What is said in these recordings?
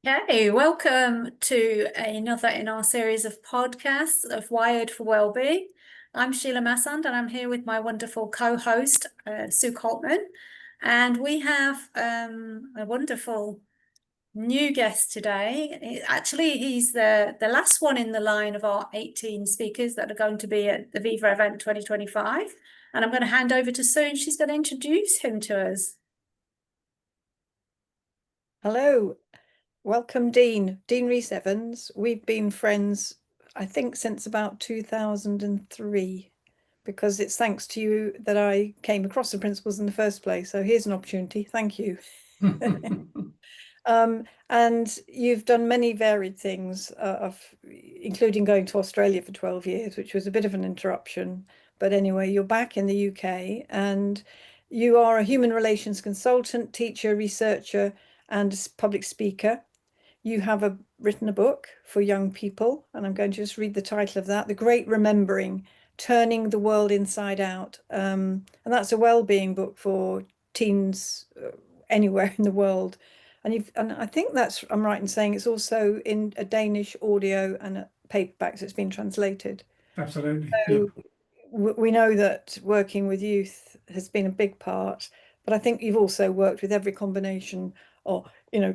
Okay, welcome to another in our series of podcasts of Wired for Wellbeing. I'm Sheila Massand and I'm here with my wonderful co-host, Sue Coltman. And we have a wonderful new guest today. Actually, he's the last one in the line of our 18 speakers that are going to be at the Viva event 2025. And I'm going to hand over to Sue and she's going to introduce him to us. Hello. Welcome, Dean Rees-Evans. We've been friends, I think, since about 2003, because it's thanks to you that I came across the principles in the first place. So here's an opportunity. Thank you. And you've done many varied things, including going to Australia for 12 years, which was a bit of an interruption. But anyway, you're back in the UK and you are a human relations consultant, teacher, researcher, and public speaker. You have written a book for young people, and I'm going to just read the title of that, The Great Remembering, Turning the World Inside Out. And that's a well-being book for teens anywhere in the world. And I think I'm right in saying it's also in a Danish audio and a paperback, so it's been translated. Absolutely. So we know that working with youth has been a big part, but I think you've also worked with every combination of,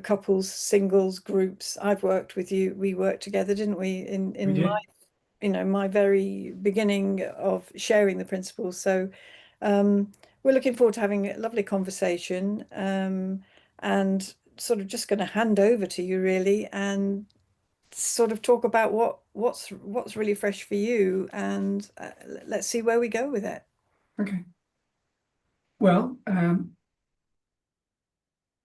couples, singles, groups. I've worked with you. We worked together, didn't we? My very beginning of sharing the principles. So we're looking forward to having a lovely conversation, and sort of just going to hand over to you really and sort of talk about what's really fresh for you, and let's see where we go with it. Okay. Well,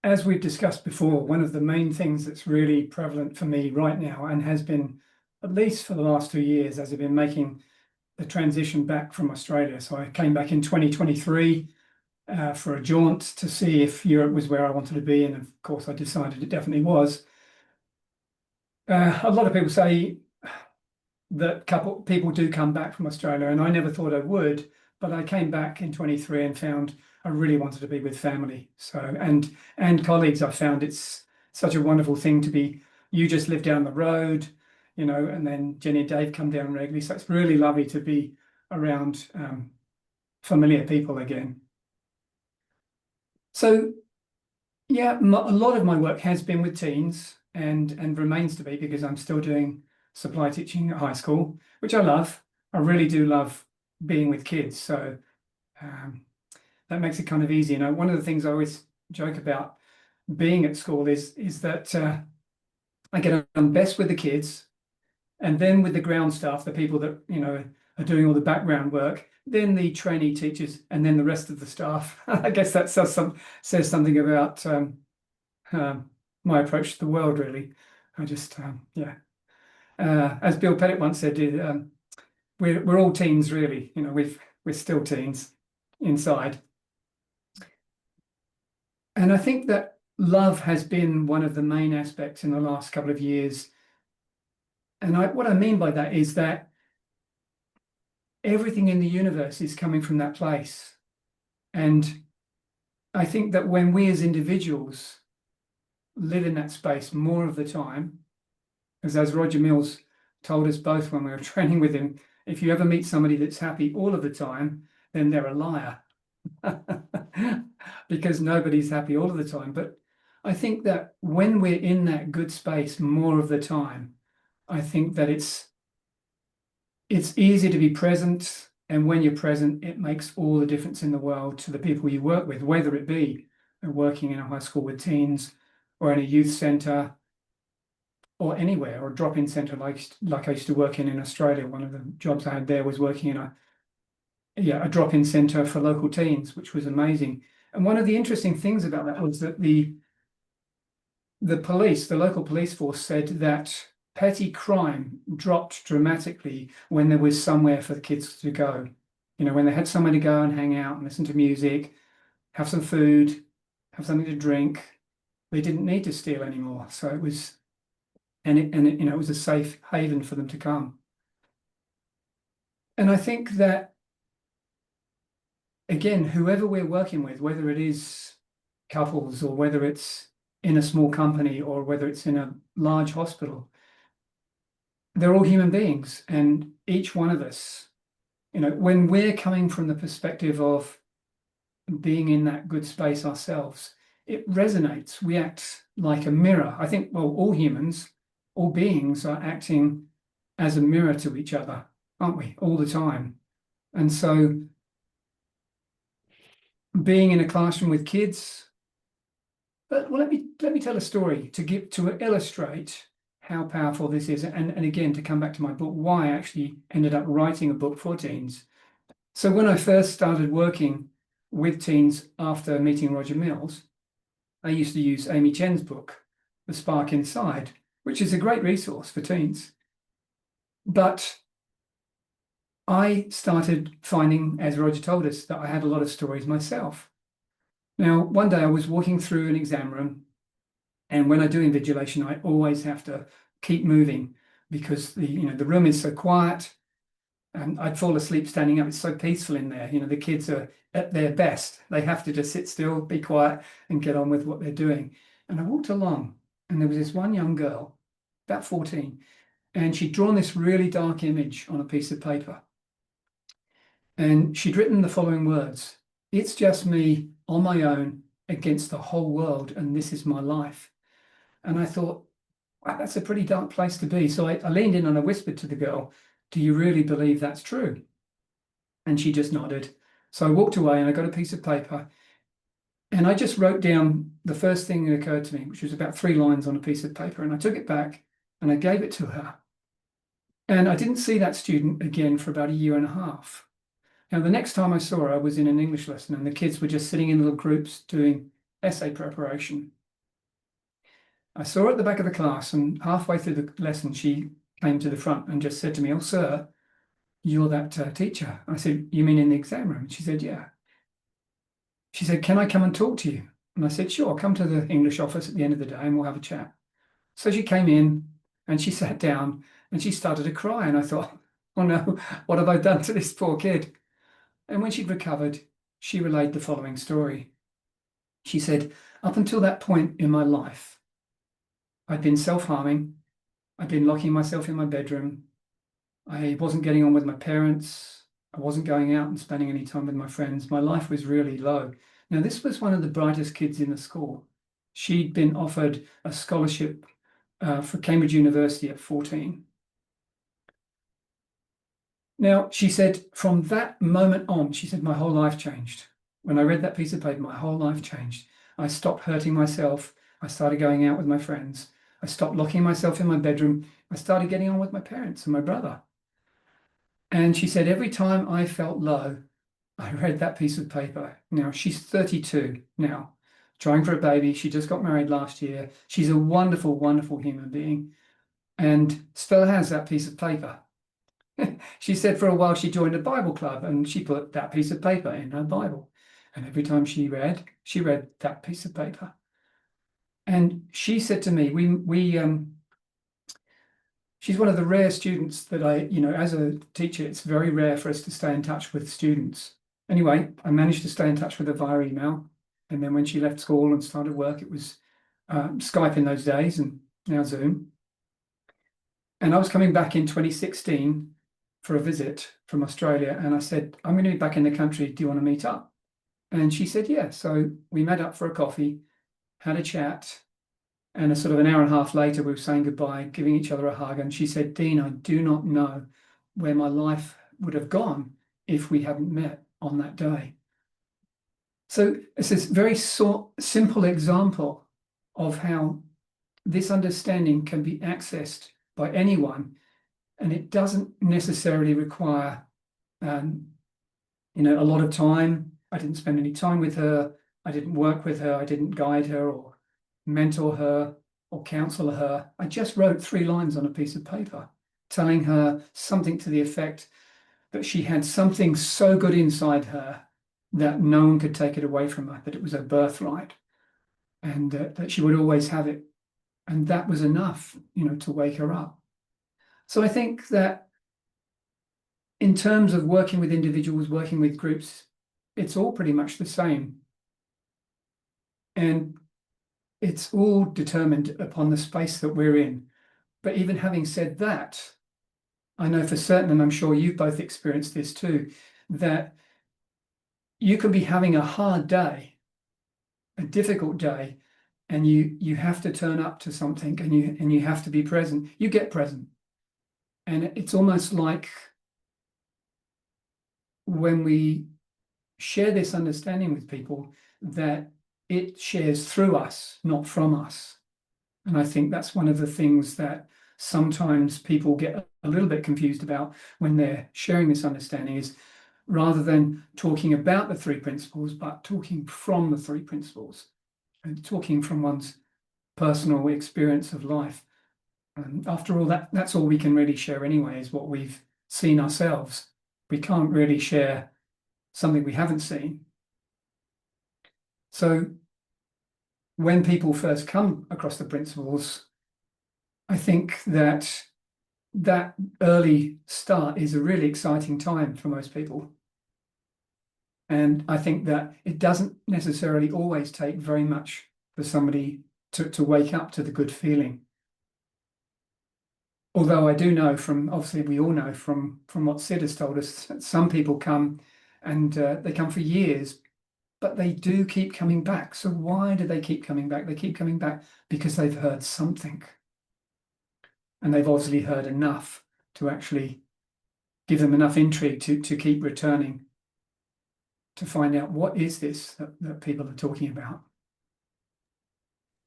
as we've discussed before, one of the main things that's really prevalent for me right now, and has been at least for the last 2 years, as I've been making the transition back from Australia. So I came back in 2023 for a jaunt to see if Europe was where I wanted to be. And of course, I decided it definitely was. A lot of people say that people do come back from Australia, and I never thought I would, but I came back in 23 and found I really wanted to be with family. So, and colleagues. I found it's such a wonderful thing to be, you just live down the road, and then Jenny and Dave come down regularly. So it's really lovely to be around familiar people again. So yeah, a lot of my work has been with teens and remains to be, because I'm still doing supply teaching at high school, which I love. I really do love being with kids. So that makes it kind of easy. One of the things I always joke about being at school is that I get on best with the kids, and then with the ground staff, the people that are doing all the background work, then the trainee teachers, and then the rest of the staff. I guess that says something about my approach to the world, really. I just as Bill Pettit once said, we're all teens, really. We're still teens inside. And I think that love has been one of the main aspects in the last couple of years. And what I mean by that is that everything in the universe is coming from that place. And I think that when we as individuals live in that space more of the time, as Roger Mills told us both when we were training with him, if you ever meet somebody that's happy all of the time, then they're a liar. Because nobody's happy all of the time. But I think that when we're in that good space more of the time, I think that it's easy to be present. And when you're present, it makes all the difference in the world to the people you work with, whether it be working in a high school with teens, or in a youth centre, or anywhere, or a drop-in centre like I used to work in Australia. One of the jobs I had there was working in a drop-in centre for local teens, which was amazing. And one of the interesting things about that was that the local police force said that petty crime dropped dramatically when there was somewhere for the kids to go. When they had somewhere to go and hang out and listen to music, have some food, have something to drink, they didn't need to steal anymore. So it was, it was a safe haven for them to come. And I think that, again, whoever we're working with, whether it is couples, or whether it's in a small company, or whether it's in a large hospital, they're all human beings. And each one of us, when we're coming from the perspective of being in that good space ourselves, it resonates. We act like a mirror. I think, well, all humans, all beings are acting as a mirror to each other, aren't we, all the time? And so being in a classroom with kids, but well, let me tell a story to illustrate how powerful this is, and again, to come back to my book, why I actually ended up writing a book for teens. So when I first started working with teens after meeting Roger Mills, I used to use Amy Chen's book, The Spark Inside, which is a great resource for teens. But I started finding, as Roger told us, that I had a lot of stories myself. Now, one day I was walking through an exam room, and when I do invigilation, I always have to keep moving because the room is so quiet, and I'd fall asleep standing up. It's so peaceful in there. The kids are at their best. They have to just sit still, be quiet, and get on with what they're doing. And I walked along, and there was this one young girl, about 14, and she'd drawn this really dark image on a piece of paper. And she'd written the following words: "It's just me on my own against the whole world, and this is my life." And I thought, wow, that's a pretty dark place to be. So I leaned in and I whispered to the girl, "Do you really believe that's true?" And she just nodded. So I walked away and I got a piece of paper, and I just wrote down the first thing that occurred to me, which was about 3 lines on a piece of paper. And I took it back and I gave it to her. And I didn't see that student again for about 1.5 years. Now, the next time I saw her, I was in an English lesson, and the kids were just sitting in little groups doing essay preparation. I saw her at the back of the class, and halfway through the lesson, she came to the front and just said to me, "Oh, sir, you're that teacher." I said, "You mean in the exam room?" She said, "Yeah." She said, "Can I come and talk to you?" And I said, "Sure, come to the English office at the end of the day and we'll have a chat." So she came in and she sat down and she started to cry. And I thought, oh no, what have I done to this poor kid? And when she'd recovered, she relayed the following story. She said, "Up until that point in my life, I'd been self-harming. I'd been locking myself in my bedroom. I wasn't getting on with my parents. I wasn't going out and spending any time with my friends. My life was really low." Now, this was one of the brightest kids in the school. She'd been offered a scholarship for Cambridge University at 14. Now, she said, from that moment on, she said, my whole life changed. When I read that piece of paper, my whole life changed. I stopped hurting myself. I started going out with my friends. I stopped locking myself in my bedroom. I started getting on with my parents and my brother. And she said, every time I felt low, I read that piece of paper. Now, she's 32 now, trying for a baby. She just got married last year. She's a wonderful, wonderful human being, and still has that piece of paper. She said for a while she joined a Bible club and she put that piece of paper in her Bible. And every time she read that piece of paper. And she said to me, she's one of the rare students that as a teacher, it's very rare for us to stay in touch with students. Anyway, I managed to stay in touch with her via email. And then when she left school and started work, it was Skype in those days and now Zoom. And I was coming back in 2016 for a visit from Australia. And I said, "I'm going to be back in the country. Do you want to meet up?" And she said, "Yeah." So we met up for a coffee, had a chat. And a sort of an hour and a half later, we were saying goodbye, giving each other a hug. And she said, "Dean, I do not know where my life would have gone if we hadn't met on that day." So it's this very simple example of how this understanding can be accessed by anyone. And it doesn't necessarily require, a lot of time. I didn't spend any time with her. I didn't work with her. I didn't guide her or mentor her or counsel her. I just wrote 3 lines on a piece of paper, telling her something to the effect that she had something so good inside her that no one could take it away from her, that it was her birthright, and that she would always have it. And that was enough, to wake her up. So I think that in terms of working with individuals, working with groups, it's all pretty much the same. And it's all determined upon the space that we're in. But even having said that, I know for certain, and I'm sure you've both experienced this too, that you can be having a hard day, a difficult day, and you have to turn up to something, and you have to be present. You get present. And it's almost like when we share this understanding with people, that it shares through us, not from us. And I think that's one of the things that sometimes people get a little bit confused about when they're sharing this understanding, is rather than talking about the three principles, but talking from the three principles and talking from one's personal experience of life. And after all, that's all we can really share anyway, is what we've seen ourselves. We can't really share something we haven't seen. So when people first come across the principles, I think that early start is a really exciting time for most people. And I think that it doesn't necessarily always take very much for somebody to wake up to the good feeling. Although I do know from, obviously we all know from what Sid has told us, that some people come and they come for years, but they do keep coming back. So why do they keep coming back? They keep coming back because they've heard something. And they've obviously heard enough to actually give them enough intrigue to keep returning, to find out what is this that people are talking about.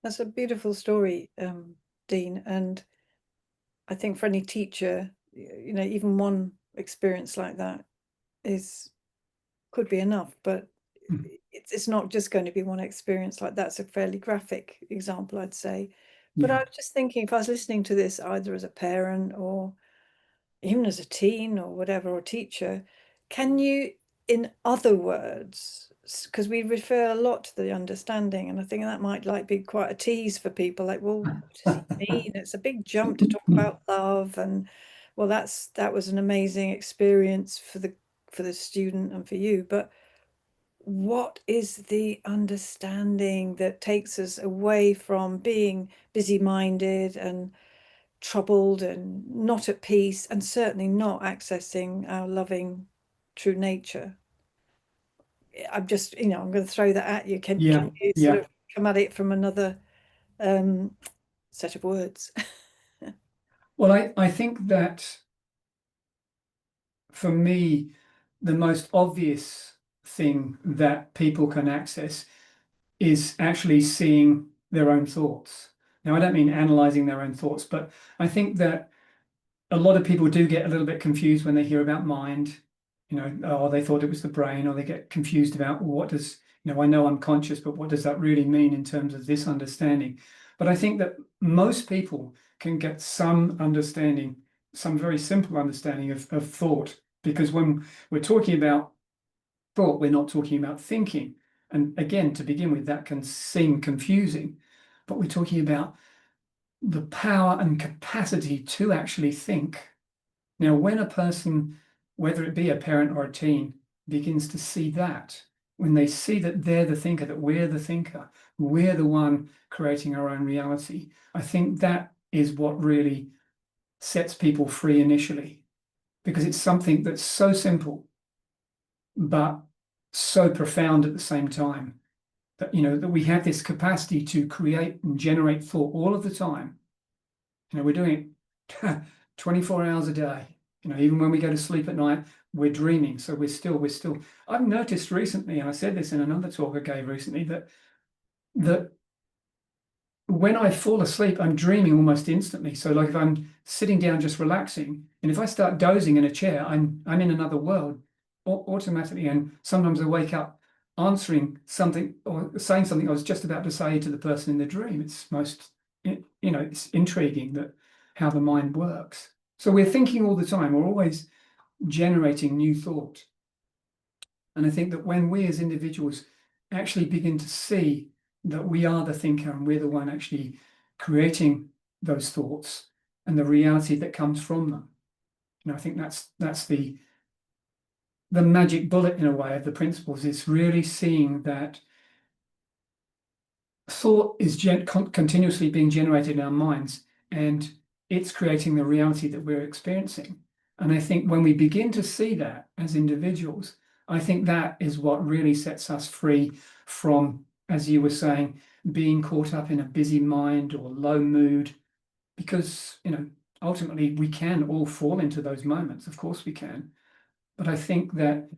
That's a beautiful story, Dean. And I think for any teacher, you know, even one experience like that could be enough, but it's not just going to be one experience. Like, that's a fairly graphic example, I'd say. But I was just thinking, if I was listening to this either as a parent or even as a teen or whatever, or teacher, can you, in other words, because we refer a lot to the understanding, and I think that might like be quite a tease for people, like, well, what does he mean? It's a big jump to talk about love, and well, that was an amazing experience for the student and for you, but what is the understanding that takes us away from being busy-minded and troubled and not at peace, and certainly not accessing our loving true nature? I'm just, I'm going to throw that at you. Can you sort of come at it from another set of words? Well, I think that for me, the most obvious thing that people can access is actually seeing their own thoughts. Now, I don't mean analyzing their own thoughts, but I think that a lot of people do get a little bit confused when they hear about mind. Oh, they thought it was the brain, or they get confused about, well, what does, I know I'm conscious, but what does that really mean in terms of this understanding? But I think that most people can get some understanding, some very simple understanding of thought, because when we're talking about thought, we're not talking about thinking. And again, to begin with, that can seem confusing, but we're talking about the power and capacity to actually think. Now, when a person, whether it be a parent or a teen, begins to see that, when they see that they're the thinker, that we're the thinker, we're the one creating our own reality, I think that is what really sets people free initially, because it's something that's so simple, but so profound at the same time, that, that we have this capacity to create and generate thought all of the time. We're doing it 24 hours a day. Even when we go to sleep at night, we're dreaming. So we're still. I've noticed recently, and I said this in another talk I gave recently, that when I fall asleep, I'm dreaming almost instantly. So like if I'm sitting down just relaxing, and if I start dozing in a chair, I'm in another world automatically. And sometimes I wake up answering something or saying something I was just about to say to the person in the dream. It's most, it's intriguing that how the mind works. So we're thinking all the time. We're always generating new thought. And I think that when we as individuals actually begin to see that we are the thinker and we're the one actually creating those thoughts and the reality that comes from them, I think that's the magic bullet in a way of the principles, is really seeing that thought is continuously being generated in our minds, and it's creating the reality that we're experiencing. And I think when we begin to see that as individuals, I think that is what really sets us free from, as you were saying, being caught up in a busy mind or low mood, because, ultimately we can all fall into those moments. Of course we can. But I think that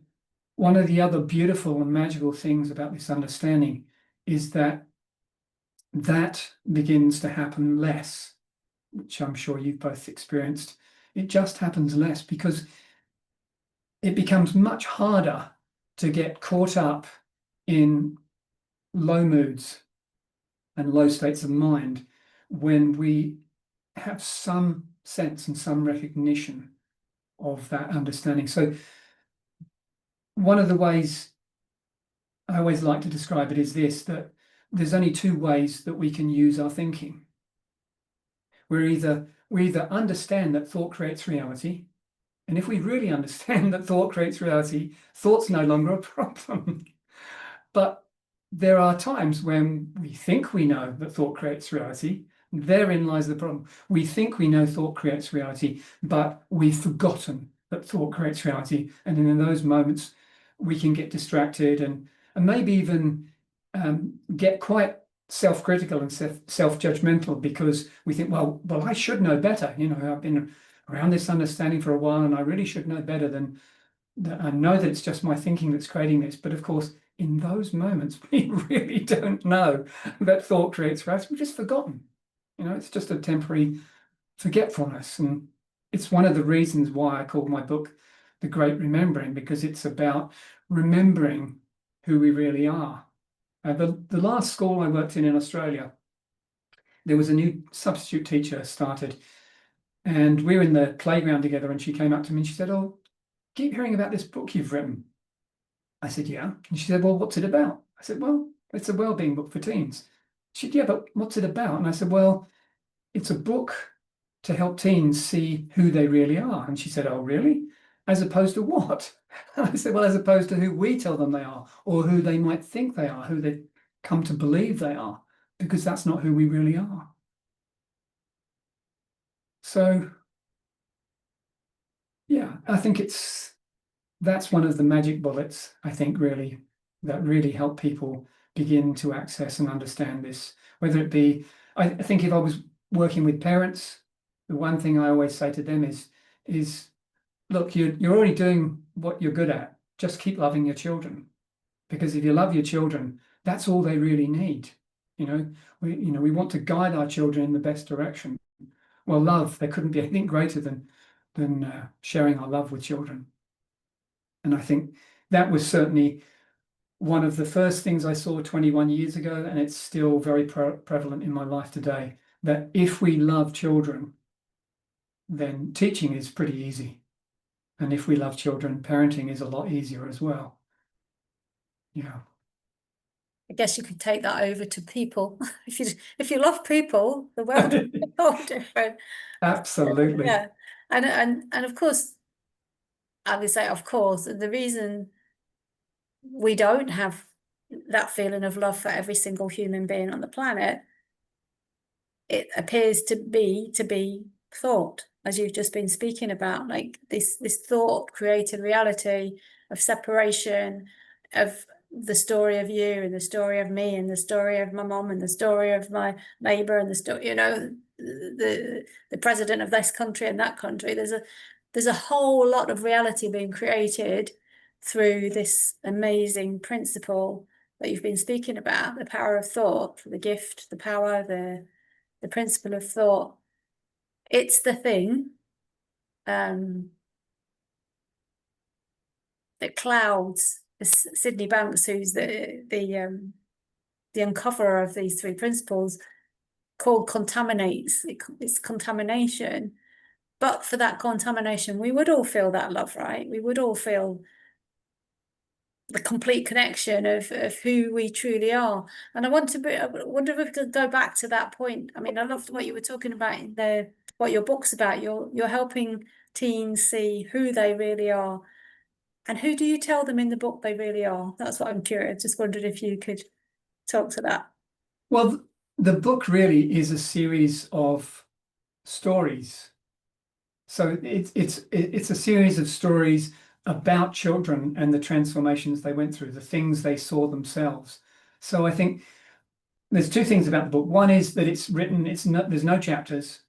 one of the other beautiful and magical things about this understanding is that begins to happen less, which I'm sure you've both experienced. It just happens less because it becomes much harder to get caught up in low moods and low states of mind when we have some sense and some recognition of that understanding. So one of the ways I always like to describe it is this, that there's only two ways that we can use our thinking. We either understand that thought creates reality, and if we really understand that thought creates reality, thought's no longer a problem. But there are times when we think we know that thought creates reality. Therein lies the problem. We think we know thought creates reality, but we've forgotten that thought creates reality. And in those moments, we can get distracted and maybe even get quite self-critical and self-judgmental, because we think, well, I should know better. I've been around this understanding for a while, and I really should know better than that. I know that it's just my thinking that's creating this. But of course, in those moments, we really don't know that thought creates reality. We've just forgotten. It's just a temporary forgetfulness. And it's one of the reasons why I called my book The Great Remembering, because it's about remembering who we really are. The last school I worked in Australia, there was a new substitute teacher started, and we were in the playground together, and she came up to me and she said, "Oh, keep hearing about this book you've written." I said, "Yeah." And she said, "Well, what's it about?" I said, "Well, it's a wellbeing book for teens." She said, "Yeah, but what's it about?" And I said, "Well, it's a book to help teens see who they really are." And she said, "Oh, really? As opposed to what?" And I said, "Well, as opposed to who we tell them they are, or who they might think they are, who they come to believe they are, because that's not who we really are." So, yeah, I think that's one of the magic bullets, I think, really, that really help people begin to access and understand this. Whether it be, I think if I was working with parents, the one thing I always say to them is look, you're already doing what you're good at. Just keep loving your children, because if you love your children, that's all they really need. We want to guide our children in the best direction. Well, love, there couldn't be anything greater than sharing our love with children. And I think that was certainly one of the first things I saw 21 years ago, and it's still very prevalent in my life today, that if we love children, then teaching is pretty easy. And if we love children, parenting is a lot easier as well. Yeah. I guess you could take that over to people. If you love people, the world is all different. Absolutely. Yeah. And of course, I would say, of course, the reason we don't have that feeling of love for every single human being on the planet, it appears to be thought, as you've just been speaking about, like this thought created reality of separation, of the story of you and the story of me and the story of my mom and the story of my neighbor and the story, the president of this country and that country. There's a whole lot of reality being created through this amazing principle that you've been speaking about, the power of thought, the gift, the power, the principle of thought. It's the thing that clouds Sydney Banks, who's the uncoverer of these three principles, called contaminates. It's contamination. But for that contamination, we would all feel that love, right? We would all feel the complete connection of who we truly are. And I wonder if we could go back to that point. I mean, I loved what you were talking about in what your book's about. You're helping teens see who they really are. And who do you tell them in the book they really are? That's what I'm curious. Just wondered if you could talk to that. Well, the book really is a series of stories. So it's a series of stories about children and the transformations they went through, the things they saw themselves. So I think there's two things about the book. One is that it's written, there's no chapters,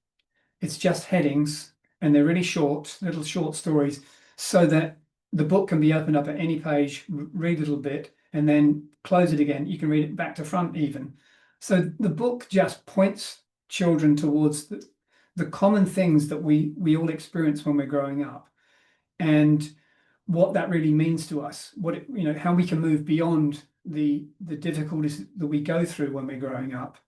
it's just headings, and they're really short, little short stories, so that the book can be opened up at any page, read a little bit, and then close it again. You can read it back to front even. So the book just points children towards the common things that we all experience when we're growing up, and what that really means to us, how we can move beyond the difficulties that we go through when we're growing up.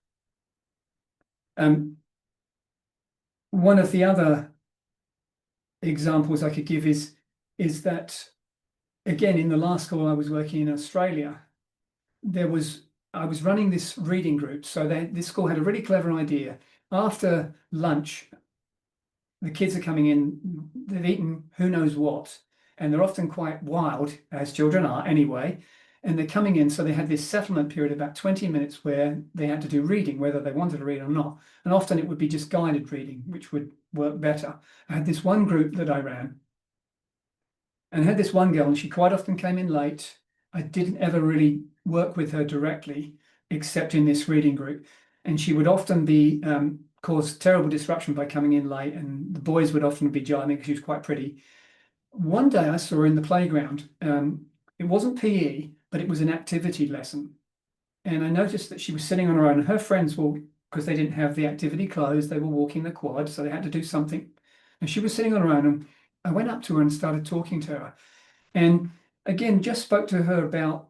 One of the other examples I could give is that, again, in the last school I was working in Australia, I was running this reading group. So this school had a really clever idea. After lunch, the kids are coming in, they've eaten who knows what, and they're often quite wild, as children are anyway. And they're coming in, so they had this settlement period about 20 minutes where they had to do reading, whether they wanted to read or not. And often it would be just guided reading, which would work better. I had this one group that I ran, and I had this one girl, and she quite often came in late. I didn't ever really work with her directly, except in this reading group. And she would often be cause terrible disruption by coming in late, and the boys would often be jiving because she was quite pretty. One day I saw her in the playground. It wasn't PE, but it was an activity lesson. And I noticed that she was sitting on her own. Her friends were, because they didn't have the activity clothes, they were walking the quad, so they had to do something. And she was sitting on her own, and I went up to her and started talking to her. And again, just spoke to her about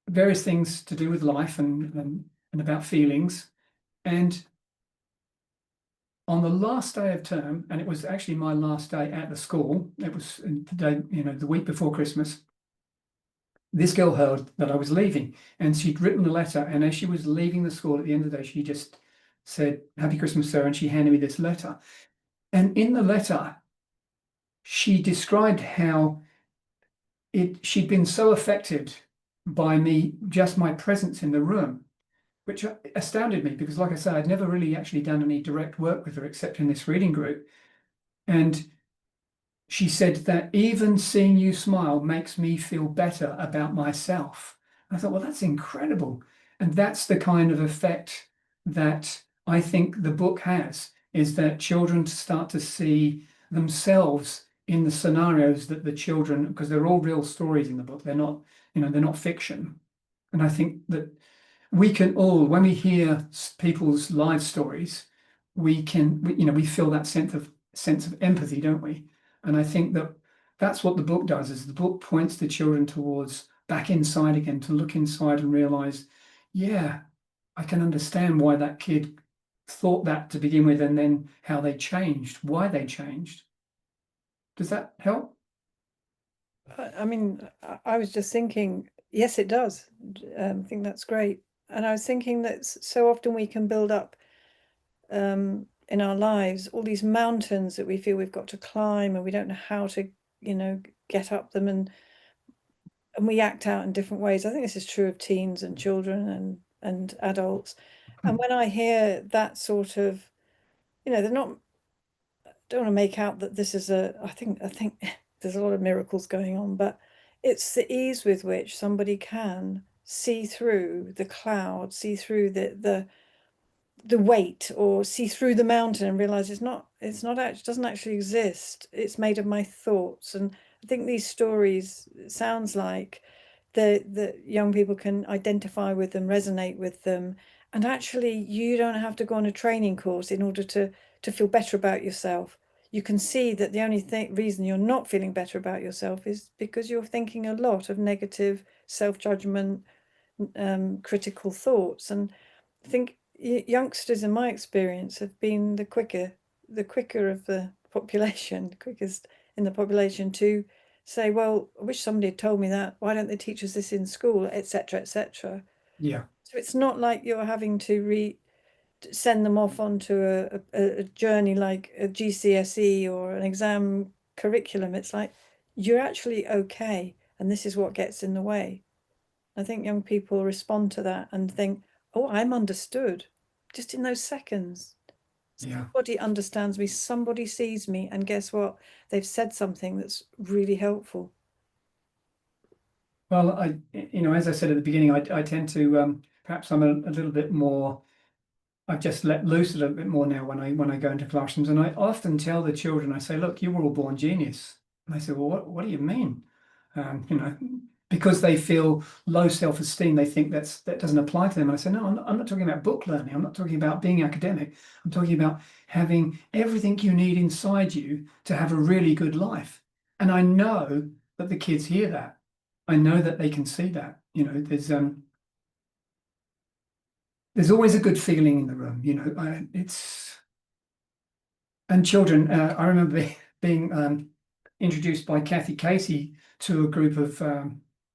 various things to do with life and about feelings. And on the last day of term, and it was actually my last day at the school, it was the day, the week before Christmas, this girl heard that I was leaving, and she'd written a letter. And as she was leaving the school at the end of the day, she just said, "Happy Christmas, sir," and she handed me this letter. And in the letter, she described how she'd been so affected by me, just my presence in the room, which astounded me because, like I said, I'd never really actually done any direct work with her except in this reading group. And she said that even seeing you smile makes me feel better about myself. And I thought, well, that's incredible. And that's the kind of effect that I think the book has, is that children start to see themselves in the scenarios that the children, because they're all real stories in the book. They're not, they're not fiction. And I think that we can all, when we hear people's life stories, we feel that sense of empathy, don't we? And I think that that's what the book does, is the book points the children towards back inside again, to look inside and realize, yeah, I can understand why that kid thought that to begin with, and then how they changed, why they changed. Does that help? I mean, I was just thinking, yes, it does. I think that's great. And I was thinking that so often we can build up in our lives all these mountains that we feel we've got to climb, and we don't know how to, get up them, and we act out in different ways. I think this is true of teens and children and adults. And when I hear that sort of, they're not, don't want to make out that this is I think there's a lot of miracles going on, but it's the ease with which somebody can see through the cloud, see through the weight, or see through the mountain and realize it's not actually, doesn't actually exist. It's made of my thoughts. And I think these stories, it sounds like the young people can identify with them, resonate with them, and actually you don't have to go on a training course in order to feel better about yourself. You can see that the only reason you're not feeling better about yourself is because you're thinking a lot of negative self-judgment, critical thoughts. And I think youngsters, in my experience, have been the quicker of the population, the quickest in the population to say, well, I wish somebody had told me that. Why don't they teach us this in school, etc., etc. Yeah. So it's not like you're having to send them off onto a journey like a GCSE or an exam curriculum. It's like, you're actually okay, and this is what gets in the way. I think young people respond to that and think, oh, I'm understood just in those seconds. Yeah. Somebody understands me, somebody sees me, and guess what? They've said something that's really helpful. Well, as I said at the beginning, I tend to, perhaps I'm a little bit more, I've just let loose a little bit more now when I go into classrooms, and I often tell the children, I say, look, you were all born genius. And they say, well, what do you mean? Because they feel low self-esteem, they think that doesn't apply to them. And I say, no, I'm not talking about book learning. I'm not talking about being academic. I'm talking about having everything you need inside you to have a really good life. And I know that the kids hear that. I know that they can see that. There's always a good feeling in the room. And children. I remember being introduced by Kathy Casey to a group of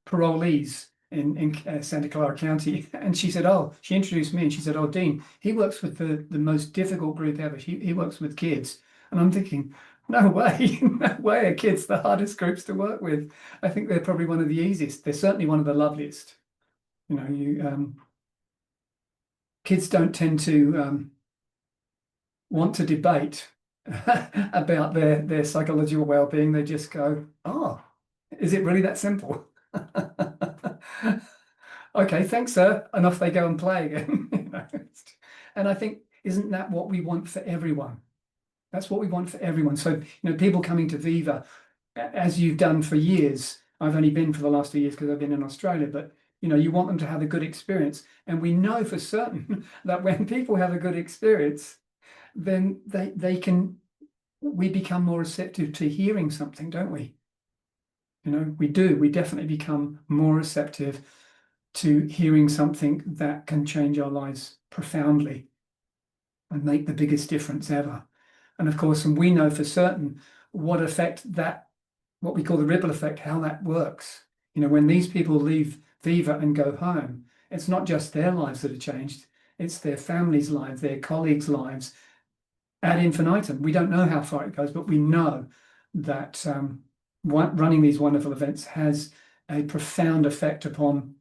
parolees in Santa Clara County, and she said, "Oh," she introduced me, and she said, "Oh, Dean, he works with the most difficult group ever. He works with kids." And I'm thinking, no way, no way are kids the hardest groups to work with. I think they're probably one of the easiest. They're certainly one of the loveliest. Kids don't tend to want to debate about their psychological well-being. They just go, "Oh, is it really that simple?" Okay, thanks, sir. And off they go and play again. And I think, isn't that what we want for everyone? That's what we want for everyone. So, people coming to Viva, as you've done for years. I've only been for the last 2 years because I've been in Australia, but you want them to have a good experience. And we know for certain that when people have a good experience, then we become more receptive to hearing something, don't we? We do. We definitely become more receptive to hearing something that can change our lives profoundly and make the biggest difference ever. And of course, and we know for certain what we call the ripple effect, how that works. When these people leave Viva and go home, it's not just their lives that are changed, it's their families' lives, their colleagues' lives, ad infinitum. We don't know how far it goes, but we know that running these wonderful events has a profound effect upon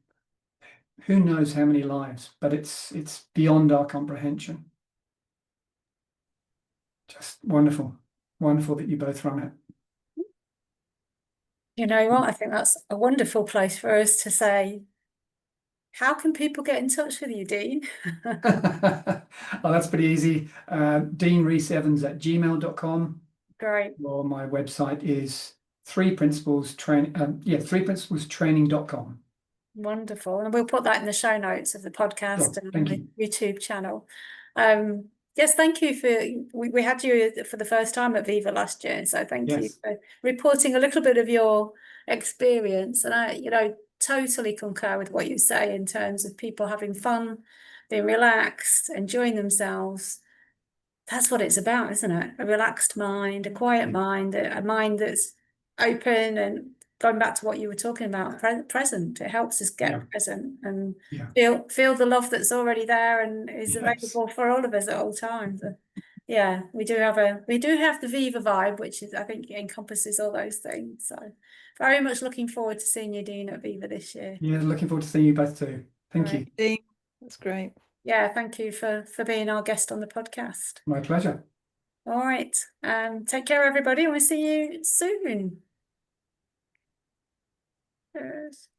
who knows how many lives, but it's beyond our comprehension. Just wonderful, wonderful that you both run it. You know what? I think that's a wonderful place for us to say, how can people get in touch with you, Dean? Oh, that's pretty easy. Dean Rees-Evans at gmail.com. Great. Or my website is threeprinciplestraining.com. Wonderful. And we'll put that in the show notes of the podcast and Thank the you. YouTube channel. Yes, thank you we had you for the first time at Viva last year. So thank you for reporting a little bit of your experience. And I, totally concur with what you say in terms of people having fun, being relaxed, enjoying themselves. That's what it's about, isn't it? A relaxed mind, a quiet mind, a mind that's open, and going back to what you were talking about, present. It helps us get present and feel the love that's already there and is available for all of us at all times. Yeah, we do have the Viva vibe, which is, I think, encompasses all those things. So very much looking forward to seeing you, Dean, at Viva this year. Yeah, looking forward to seeing you both too. Thank you. Dean, that's great. Yeah, thank you for being our guest on the podcast. My pleasure. All right. Take care, everybody. We'll see you soon. Yes.